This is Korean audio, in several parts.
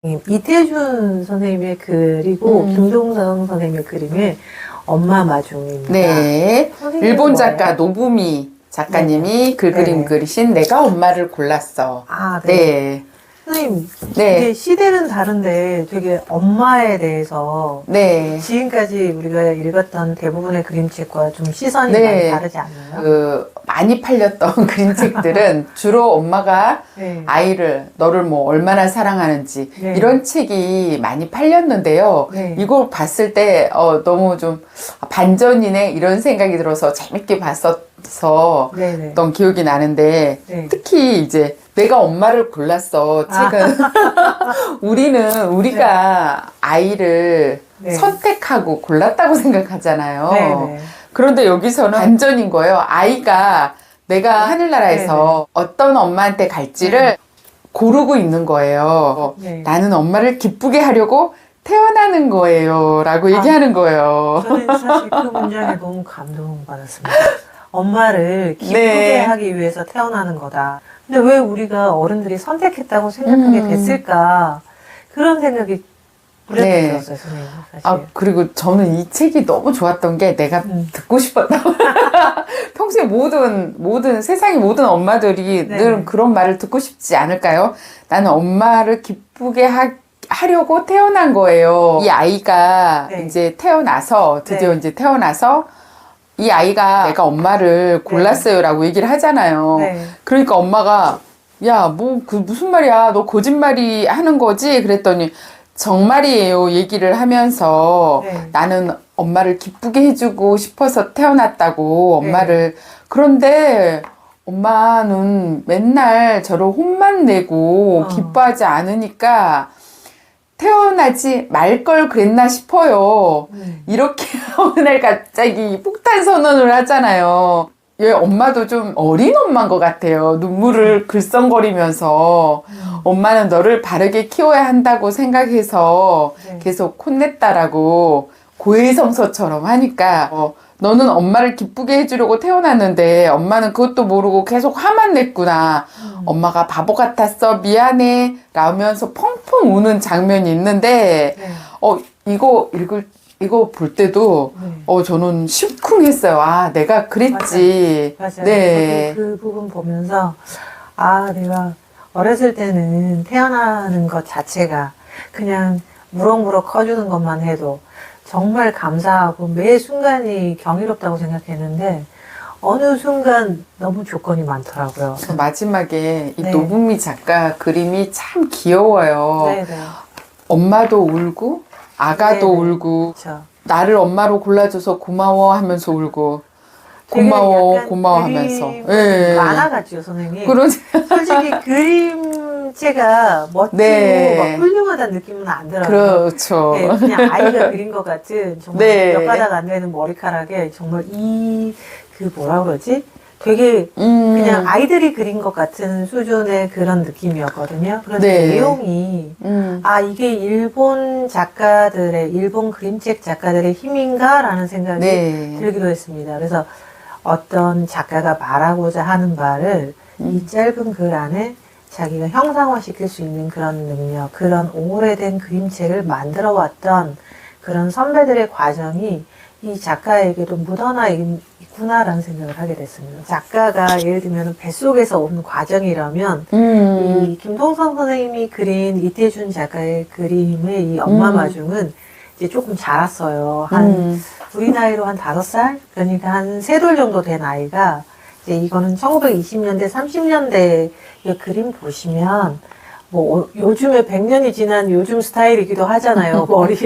이태준 선생님의 글이고 김동성 선생님의 그림이 엄마 마중입니다. 네. 선생님은 일본 뭐예요? 작가 노부미 작가님이 글 그림 네네. 그리신 내가 엄마를 골랐어. 아, 네. 네. 선생님, 네. 이게 시대는 다른데 되게 엄마에 대해서 네. 지금까지 우리가 읽었던 대부분의 그림책과 좀 시선이 네. 많이 다르지 않나요? 많이 팔렸던 그림책들은 주로 엄마가 네. 아이를, 너를 뭐 얼마나 사랑하는지, 네. 이런 책이 많이 팔렸는데요. 네. 이걸 봤을 때, 너무 좀 반전이네, 이런 생각이 들어서 재밌게 봤었던 네네. 기억이 나는데, 네. 특히 이제, 내가 엄마를 골랐어, 책은. 우리가 아이를 네. 선택하고 골랐다고 생각하잖아요. 네네. 그런데 여기서는 반전인 거예요. 아이가 내가 하늘나라에서 어떤 엄마한테 갈지를 고르고 있는 거예요. 네. 나는 엄마를 기쁘게 하려고 태어나는 거예요. 라고 얘기하는 거예요. 저는 사실 그 문장에 너무 감동받았습니다. 엄마를 기쁘게 네. 하기 위해서 태어나는 거다. 근데 왜 우리가 어른들이 선택했다고 생각하게 됐을까? 그런 생각이 무렵 네. 들었어요, 선생님. 사실. 그리고 저는 이 책이 너무 좋았던 게 내가 듣고 싶었다. 평소에 세상의 모든 엄마들이 네. 늘 그런 말을 듣고 싶지 않을까요? 나는 엄마를 기쁘게 하려고 태어난 거예요. 이 아이가 네. 이제 드디어 네. 이제 태어나서 이 아이가 내가 엄마를 골랐어요라고 얘기를 하잖아요. 네. 그러니까 엄마가 야, 무슨 말이야? 너 거짓말이 하는 거지? 그랬더니 정말이에요. 얘기를 하면서 네. 나는 엄마를 기쁘게 해주고 싶어서 태어났다고 엄마를. 그런데 엄마는 맨날 저를 혼만 내고 기뻐하지 않으니까 태어나지 말 걸 그랬나 싶어요. 이렇게 어느 날 갑자기 폭탄 선언을 하잖아요. 얘 엄마도 좀 어린 엄마인 것 같아요. 눈물을 글썽거리면서 엄마는 너를 바르게 키워야 한다고 생각해서 네. 계속 혼냈다라고 고해성사처럼 하니까 너는 엄마를 기쁘게 해주려고 태어났는데 엄마는 그것도 모르고 계속 화만 냈구나. 엄마가 바보 같았어. 미안해. 라면서 펑펑 우는 장면이 있는데 네. 이거 볼 때도 저는 심쿵했어요. 아, 내가 그랬지. 맞아요. 네. 저도 그 부분 보면서 내가 어렸을 때는 태어나는 것 자체가 그냥 무럭무럭 커주는 것만 해도 정말 감사하고 매 순간이 경이롭다고 생각했는데 어느 순간 너무 조건이 많더라고요. 마지막에 이 네. 노부미 작가 그림이 참 귀여워요. 네네. 엄마도 울고 아가도 네네. 울고 그렇죠. 나를 엄마로 골라줘서 고마워 하면서 울고 되게 고마워 약간 고마워 하면서. 그림은 만화 같죠, 선생님. 솔직히 그림체가 멋지고 네. 막 훌륭하다는 느낌은 안 들어요. 그렇죠. 네, 그냥 아이가 그린 것 같은 정말 네. 몇 가닥 안 되는 머리카락에 정말 뭐라 그러지? 되게 그냥 아이들이 그린 것 같은 수준의 그런 느낌이었거든요. 그런데 네. 내용이 이게 일본 그림책 작가들의 힘인가라는 생각이 네. 들기도 했습니다. 그래서 어떤 작가가 말하고자 하는 바를 이 짧은 글 안에 자기가 형상화시킬 수 있는 그런 능력, 그런 오래된 그림책을 만들어 왔던 그런 선배들의 과정이 이 작가에게도 묻어나 있구나라는 생각을 하게 됐습니다. 작가가 예를 들면 뱃속에서 온 과정이라면 이 김동성 선생님이 그린 이태준 작가의 그림의 이 엄마 마중은 이제 조금 자랐어요. 우리 나이로 한 5살? 그러니까 한 3돌 정도 된 아이가 이제 이거는 1920년대, 30년대 이 그림 보시면 요즘에 100년이 지난 요즘 스타일이기도 하잖아요. 머리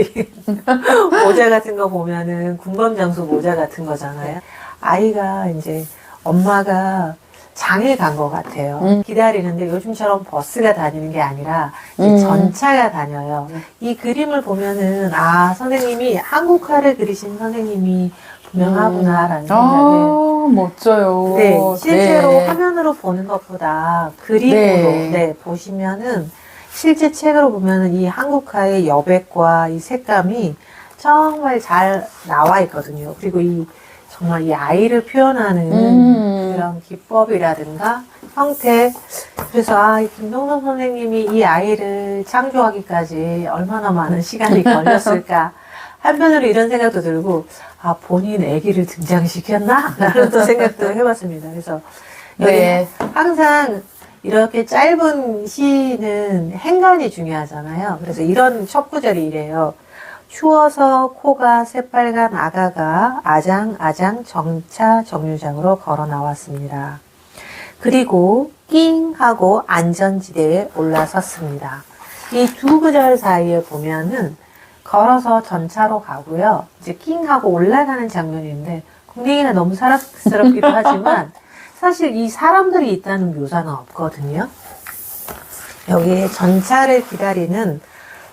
모자 같은 거 보면은 군밤장수 모자 같은 거잖아요. 아이가 이제 엄마가 장에 간 것 같아요. 기다리는데 요즘처럼 버스가 다니는 게 아니라 이제 전차가 다녀요. 이 그림을 보면은 선생님이 한국화를 그리신 선생님이 분명하구나라는 생각을 멋져요. 네, 실제로 네. 화면으로 보는 것보다 그림으로 보시면은 실제 책으로 보면은 이 한국화의 여백과 이 색감이 정말 잘 나와 있거든요. 그리고 정말 이 아이를 표현하는 그런 기법이라든가 형태. 그래서 이 김동선 선생님이 이 아이를 창조하기까지 얼마나 많은 시간이 걸렸을까. 한편으로 이런 생각도 들고 본인 아기를 등장시켰나? 라는 또 생각도 해봤습니다. 그래서 여기 네. 항상 이렇게 짧은 시는 행간이 중요하잖아요. 그래서 이런 첫 구절이 이래요. 추워서 코가 새빨간 아가가 아장아장 정차 정류장으로 걸어 나왔습니다. 그리고 낑 하고 안전지대에 올라섰습니다. 이 두 구절 사이에 보면은 걸어서 전차로 가고요. 이제 낑 하고 올라가는 장면인데 궁뎅이가 너무 사랑스럽기도 하지만 사실 이 사람들이 있다는 묘사는 없거든요. 여기에 전차를 기다리는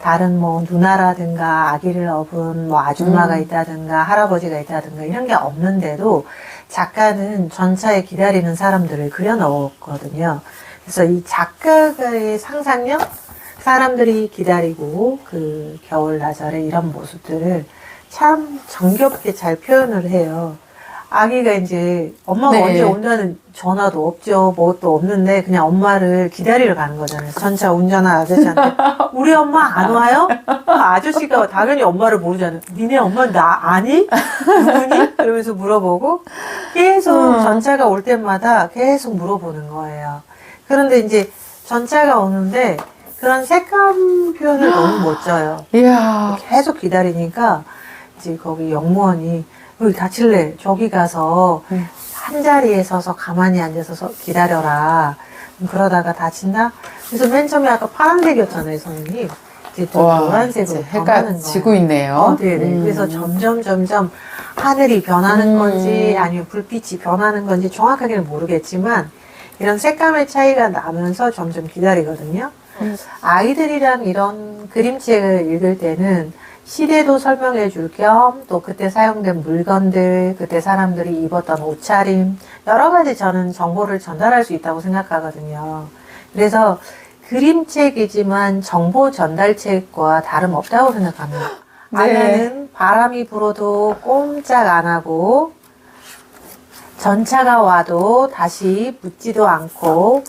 다른 뭐 누나라든가 아기를 업은 뭐 아줌마가 있다든가 할아버지가 있다든가 이런 게 없는데도 작가는 전차에 기다리는 사람들을 그려 넣었거든요. 그래서 이 작가의 상상력, 사람들이 기다리고 그 겨울 나절에 이런 모습들을 참 정겹게 잘 표현을 해요. 아기가 이제 엄마가 네. 언제 온다는 전화도 없죠. 뭣도 없는데 그냥 엄마를 기다리러 가는 거잖아요. 전차 운전한 아저씨한테 우리 엄마 안 와요? 아저씨가 당연히 엄마를 모르잖아요. 니네 엄마 나 아니? 누구니? 이러면서 물어보고 계속 전차가 올 때마다 계속 물어보는 거예요. 그런데 이제 전차가 오는데 그런 색감 표현을 너무 멋져요. 이야. 계속 기다리니까 이제 거기 영무원이 여기 다칠래 저기 가서 한 자리에 서서 가만히 앉아서 기다려라. 그러다가 다친다. 그래서 맨 처음에 아까 파란색이었잖아요, 선생님. 이제 또 와, 노란색으로 이제 해가 변하는 지고 거예요. 있네요. 네네. 그래서 점점 하늘이 변하는 건지 아니면 불빛이 변하는 건지 정확하게는 모르겠지만 이런 색감의 차이가 나면서 점점 기다리거든요. 아이들이랑 이런 그림책을 읽을 때는 시대도 설명해 줄 겸 또 그때 사용된 물건들, 그때 사람들이 입었던 옷차림, 여러 가지 저는 정보를 전달할 수 있다고 생각하거든요. 그래서 그림책이지만 정보 전달책과 다름없다고 생각합니다. 네. 아내는 바람이 불어도 꼼짝 안 하고 전차가 와도 다시 묻지도 않고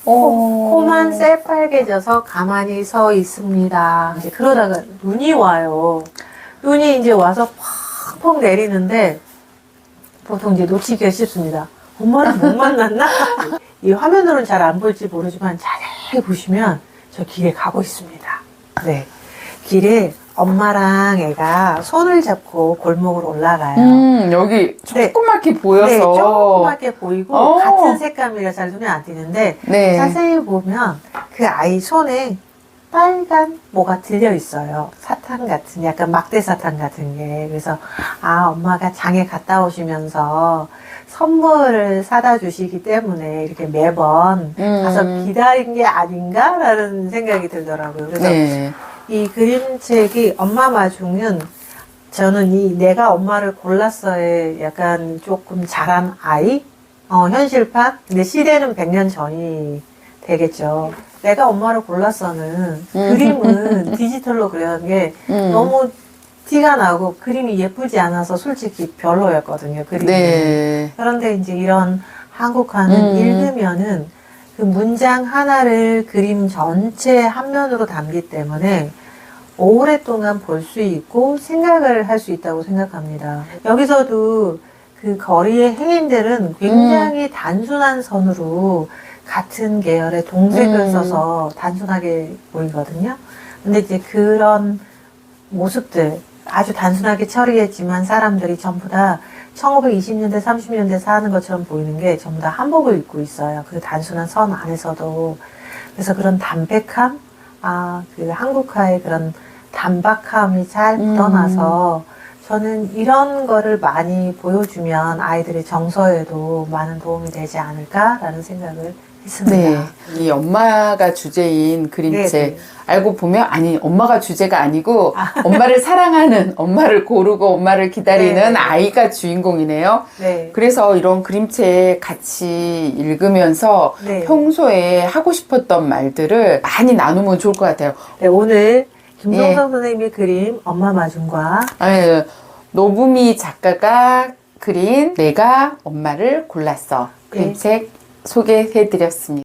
코만 새빨개져서 가만히 서 있습니다. 이제 그러다가 눈이 와요. 눈이 이제 와서 펑펑 내리는데 보통 이제 놓치기가 쉽습니다. 엄마를 못 만났나? 이 화면으로는 잘 안 보일지 모르지만 자세히 보시면 저 길에 가고 있습니다. 네. 길에 엄마랑 애가 손을 잡고 골목으로 올라가요. 여기 네. 조그맣게 보여서. 네, 조그맣게 보이고 어. 같은 색감이라 잘 눈에 안 띄는데 네. 자세히 보면 그 아이 손에 빨간 뭐가 들려 있어요. 사탕 같은 약간 막대 사탕 같은 게. 그래서 엄마가 장에 갔다 오시면서 선물을 사다 주시기 때문에 이렇게 매번 가서 기다린 게 아닌가라는 생각이 들더라고요. 그래서 네. 이 그림책이 엄마 마중은 저는 이 내가 엄마를 골랐어의 약간 조금 자란 아이? 현실판? 근데 시대는 100년 전이 되겠죠. 내가 엄마를 골랐어는 그림은 디지털로 그려는 게 너무 티가 나고 그림이 예쁘지 않아서 솔직히 별로였거든요. 그림이. 네. 그런데 이제 이런 한국화는 읽으면은 그 문장 하나를 그림 전체 한 면으로 담기 때문에 오랫동안 볼 수 있고 생각을 할 수 있다고 생각합니다. 여기서도 그 거리의 행인들은 굉장히 단순한 선으로 같은 계열의 동색을 써서 단순하게 보이거든요. 근데 이제 그런 모습들, 아주 단순하게 처리했지만 사람들이 전부 다 1920년대, 30년대 사는 것처럼 보이는 게 전부 다 한복을 입고 있어요. 그 단순한 선 안에서도. 그래서 그런 담백함, 그 한국화의 그런 단박함이 잘 묻어나서 저는 이런 거를 많이 보여주면 아이들의 정서에도 많은 도움이 되지 않을까라는 생각을 했습니다. 네. 이 엄마가 주제인 그림책. 네네. 알고 보면, 엄마가 주제가 아니고, 엄마를 사랑하는, 엄마를 고르고 엄마를 기다리는 네네. 아이가 주인공이네요. 네. 그래서 이런 그림책 같이 읽으면서 네. 평소에 하고 싶었던 말들을 많이 나누면 좋을 것 같아요. 네, 오늘 김동성 선생님의 그림 엄마 마중과 노부미 작가가 그린 내가 엄마를 골랐어. 그림책 소개해드렸습니다.